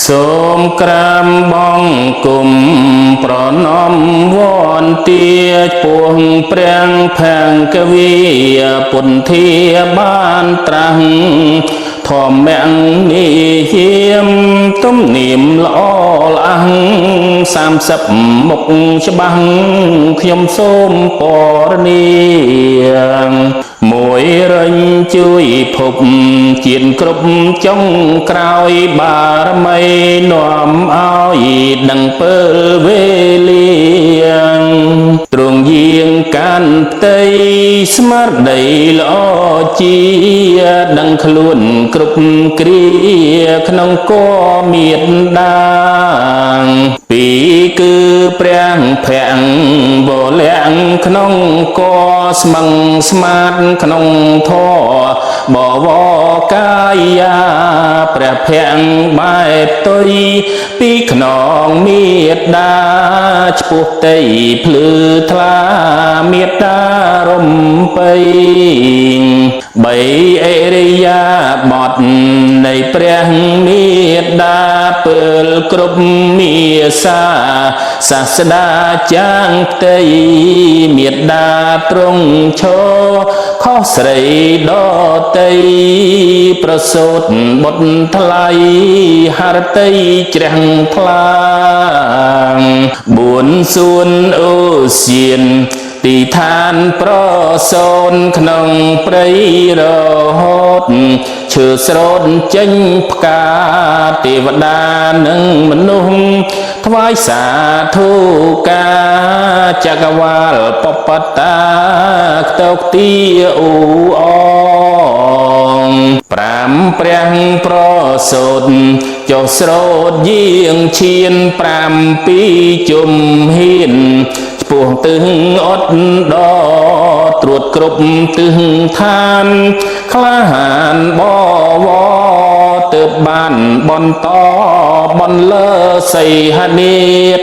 សូមក្រាមបង្គំប្រណម្យវន្តាពោះព្រះផង្គវីពុន្ធាបានត្រាស់ធម្មនិយាមទំនៀមល្អល្អះ30មុខច្បាស់ខ្ញុំសូមពរនាមួយរិញជួយភពជាតិគ្រប់ចុងក្រោយបារមីនាំឲ្យដឹងពើវេលាទ្រង់យាងកាន់ផ្ទៃស្មារតីល្អជាដឹងខ្លួនគ្រប់គ្រាក្នុងគមមេត្តាពីគឺព្រះភក្ត្រវលៈក្នុងគស្មឹងស្មាតក្នុងធម៌បវកាយាព្រះភក្ត្របែបទុយពីខ្នងមេត្តាឆ្ពោះតីភ្លឺថ្លាមេត្តារំពៃបីអរិយាបទនៃព្រះមេត្តាពើលគ្រប់មាសាសាស្តាចាងផ្ទៃមេត្តាទ្រង់ឈរខុសស្រីដតីប្រសូតបុត្រថ្លៃហរតីជ្រះថ្លា4សួនអូសៀនទីឋានប្រសូនក្នុងព្រៃរហូតឈើស្រោតចេញផ្កាទេវតានិងមនុស្សថ្វាយសាធុការចក្រវាលបបតាខ្ទោកទីអ៊ូអង5ព្រះប្រសូតចុះស្រោតយាងឈាន7ពីជុំហ៊ានពោះទឹងអត់ដត្រួតគ្រប់ទឹងឋានក្លាហានបវទើបបានបន្តបន្លឺសីហនេត